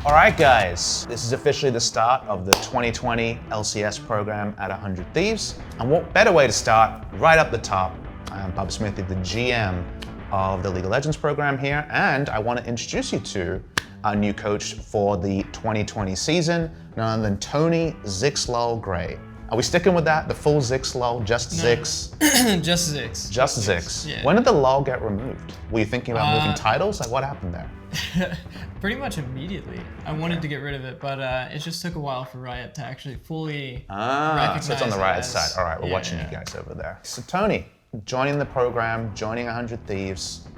All right, guys, this is officially the start of the 2020 LCS program at 100 Thieves. And what better way to start right up the top? I am PapaSmithy, the GM of the League of Legends program here, and I want to introduce you to our new coach for the 2020 season, none other than Tony Zikz Gray. Are we sticking with that? The full Zikz, just No. Zikz? Just Zikz. Just Zikz. Yeah. When did the lull get removed? Were you thinking about moving titles? Like, what happened there? Pretty much immediately. I wanted to get rid of it, but it just took a while for Riot to actually fully recognize So it's on the it Riot as- side. All right, we're Yeah, watching yeah. you guys over there. So Tony, joining the program, joining 100 Thieves.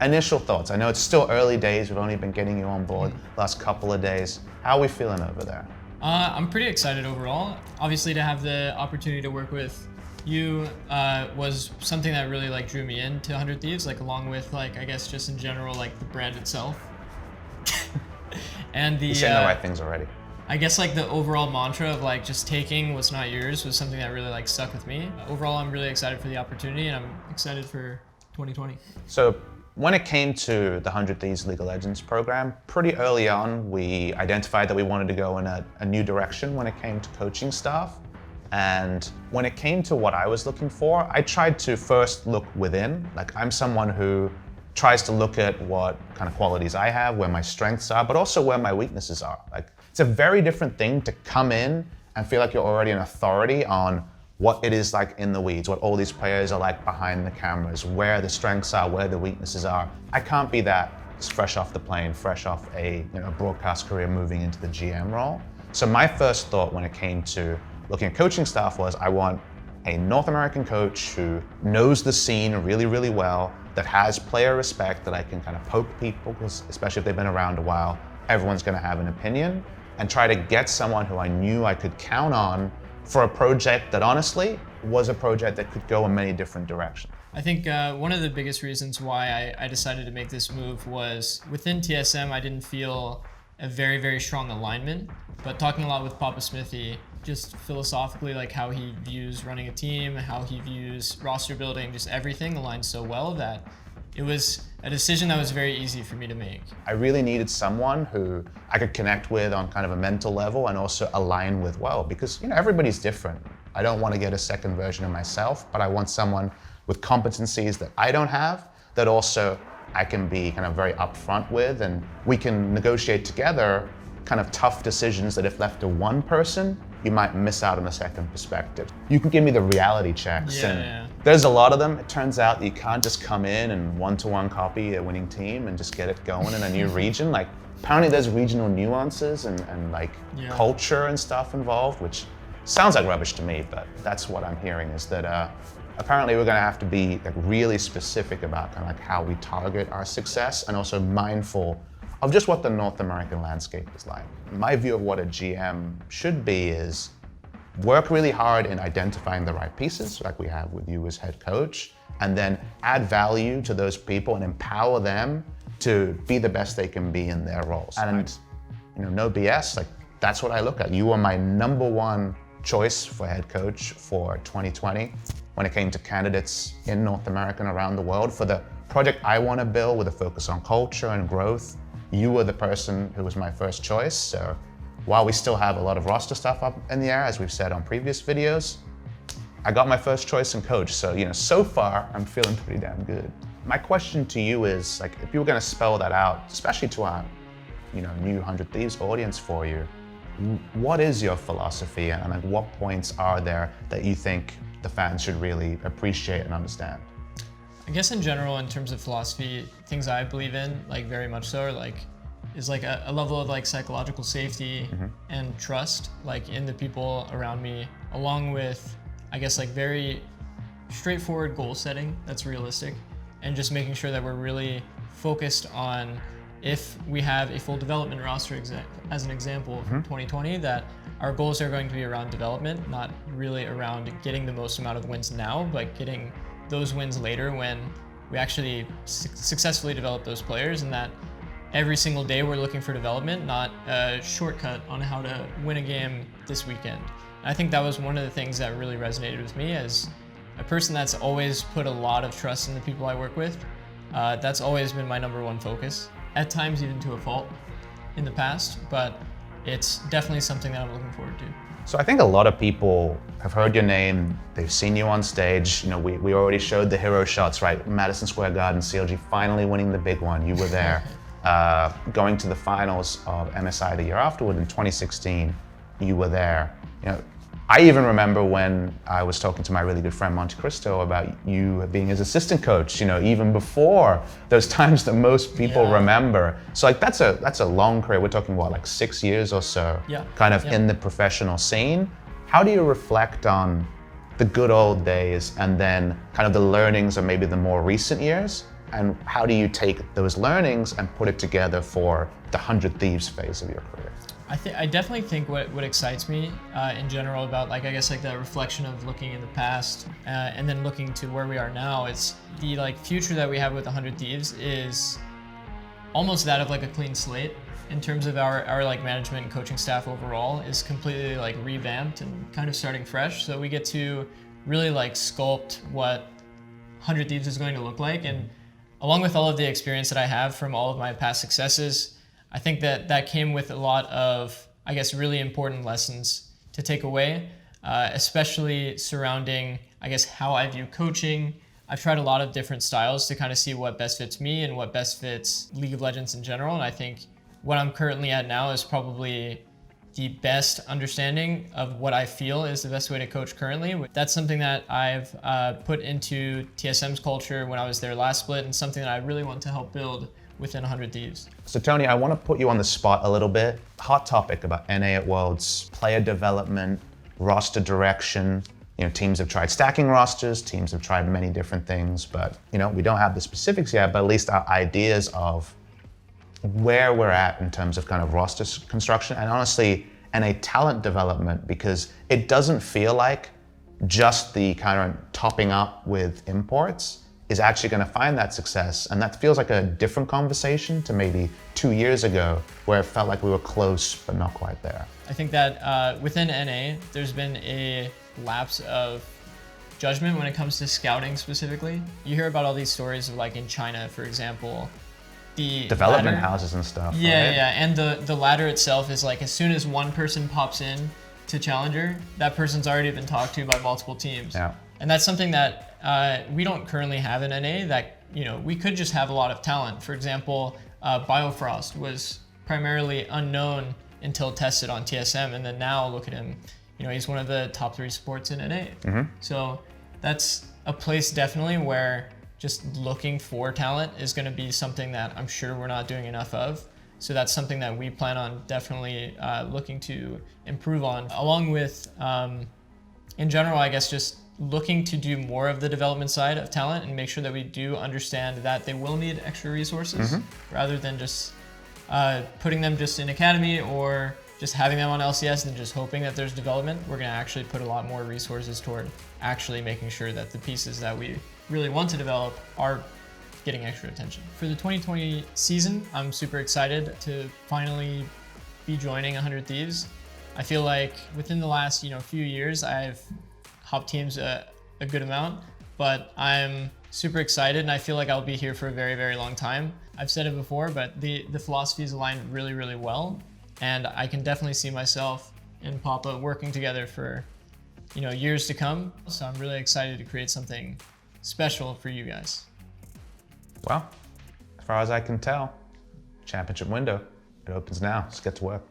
Initial thoughts. I know it's still early days. We've only been getting you on board last couple of days. How are we feeling over there? I'm pretty excited overall. Obviously, to have the opportunity to work with you was something that really drew me into 100 Thieves, along with I guess just in general the brand itself. And the You're saying the right things already. I guess the overall mantra of just taking what's not yours was something that really stuck with me. Overall, I'm really excited for the opportunity, and I'm excited for 2020. So when it came to the 100 Thieves League of Legends program, pretty early on, we identified that we wanted to go in a new direction when it came to coaching staff. And when it came to what I was looking for, I tried to first look within. I'm someone who tries to look at what kind of qualities I have, where my strengths are, but also where my weaknesses are. It's a very different thing to come in and feel like you're already an authority on what it is like in the weeds, what all these players are like behind the cameras, where the strengths are, where the weaknesses are. I can't be that fresh off the plane, fresh off a broadcast career moving into the GM role. So my first thought when it came to looking at coaching staff was I want a North American coach who knows the scene really, really well, that has player respect, that I can kind of poke people, especially if they've been around a while. Everyone's going to have an opinion, and try to get someone who I knew I could count on for a project that honestly was a project that could go in many different directions. I think one of the biggest reasons why I decided to make this move was within TSM, I didn't feel a very, very strong alignment. But talking a lot with PapaSmithy, just philosophically, how he views running a team, how he views roster building, just everything aligned so well that it was a decision that was very easy for me to make. I really needed someone who I could connect with on kind of a mental level and also align with well, because everybody's different. I don't want to get a second version of myself, but I want someone with competencies that I don't have, that also I can be kind of very upfront with, and we can negotiate together kind of tough decisions that if left to one person, you might miss out on a second perspective. You can give me the reality checks, and there's a lot of them. It turns out that you can't just come in and one-to-one copy a winning team and just get it going in a new region. Apparently there's regional nuances and culture and stuff involved, which sounds like rubbish to me, but that's what I'm hearing, is that apparently we're gonna have to be really specific about kind of how we target our success, and also mindful of just what the North American landscape is like. My view of what a GM should be is work really hard in identifying the right pieces, like we have with you as head coach, and then add value to those people and empower them to be the best they can be in their roles. And no BS, that's what I look at. You were my number one choice for head coach for 2020 when it came to candidates in North America and around the world. For the project I want to build with a focus on culture and growth, you were the person who was my first choice. So while we still have a lot of roster stuff up in the air, as we've said on previous videos, I got my first choice in coach. So, so far I'm feeling pretty damn good. My question to you is, if you were going to spell that out, especially to our, new 100 Thieves audience for you, what is your philosophy, and what points are there that you think the fans should really appreciate and understand? I guess in general, in terms of philosophy, things I believe in, very much so, are is a level of psychological safety and trust, in the people around me, along with, I guess, very straightforward goal setting that's realistic, and just making sure that we're really focused on, if we have a full development roster as an example from 2020, that our goals are going to be around development, not really around getting the most amount of wins now, but getting those wins later when we actually successfully develop those players, and that every single day we're looking for development, not a shortcut on how to win a game this weekend. And I think that was one of the things that really resonated with me as a person that's always put a lot of trust in the people I work with. That's always been my number one focus, at times even to a fault. in the past, but it's definitely something that I'm looking forward to. So I think a lot of people have heard your name, they've seen you on stage. You know, we already showed the hero shots, right? Madison Square Garden, CLG finally winning the big one. You were there. Going to the finals of MSI the year afterward in 2016, you were there. You know, I even remember when I was talking to my really good friend Monte Cristo about you being his assistant coach, you know, even before those times that most people remember. So like that's a long career. We're talking what, like 6 years or so, kind of in the professional scene. How do you reflect on the good old days and then kind of the learnings of maybe the more recent years? And how do you take those learnings and put it together for the 100 Thieves phase of your career? I definitely think what excites me in general about I guess the reflection of looking in the past and then looking to where we are now, it's the future that we have with 100 Thieves is almost that of a clean slate in terms of our management and coaching staff overall is completely revamped and kind of starting fresh. So we get to really sculpt what 100 Thieves is going to look like. And along with all of the experience that I have from all of my past successes, I think that came with a lot of, I guess, really important lessons to take away, especially surrounding, I guess, how I view coaching. I've tried a lot of different styles to kind of see what best fits me and what best fits League of Legends in general. And I think what I'm currently at now is probably the best understanding of what I feel is the best way to coach currently. That's something that I've put into TSM's culture when I was there last split, and something that I really want to help build within 100 Thieves. So Tony, I want to put you on the spot a little bit. Hot topic about NA at Worlds, player development, roster direction. You know, teams have tried stacking rosters, teams have tried many different things, but you know, we don't have the specifics yet, but at least our ideas of where we're at in terms of kind of roster construction and honestly, NA talent development, because it doesn't feel like just the kind of topping up with imports is actually going to find that success. And that feels like a different conversation to maybe 2 years ago, where it felt like we were close, but not quite there. I think that within NA, there's been a lapse of judgment when it comes to scouting specifically. You hear about all these stories of in China, for example, the development ladder, houses and stuff. Yeah, right? yeah, and the ladder itself is as soon as one person pops in to Challenger, that person's already been talked to by multiple teams. Yeah. And that's something that we don't currently have in NA. That we could just have a lot of talent. For example, Biofrost was primarily unknown until tested on TSM, and then now look at him. He's one of the top 3 supports in NA. So that's a place definitely where just looking for talent is going to be something that I'm sure we're not doing enough of. So that's something that we plan on definitely looking to improve on, along with, in general, I guess, just looking to do more of the development side of talent and make sure that we do understand that they will need extra resources rather than just putting them just in academy or just having them on LCS and just hoping that there's development. We're going to actually put a lot more resources toward actually making sure that the pieces that we really want to develop are getting extra attention. For the 2020 season, I'm super excited to finally be joining 100 Thieves. I feel like within the last few years, I've hopped teams a good amount, but I'm super excited and I feel like I'll be here for a very, very long time. I've said it before, but the philosophies align really, really well. And I can definitely see myself and Papa working together for years to come. So I'm really excited to create something special for you guys. Well, as far as I can tell, championship window, it opens now. Let's get to work.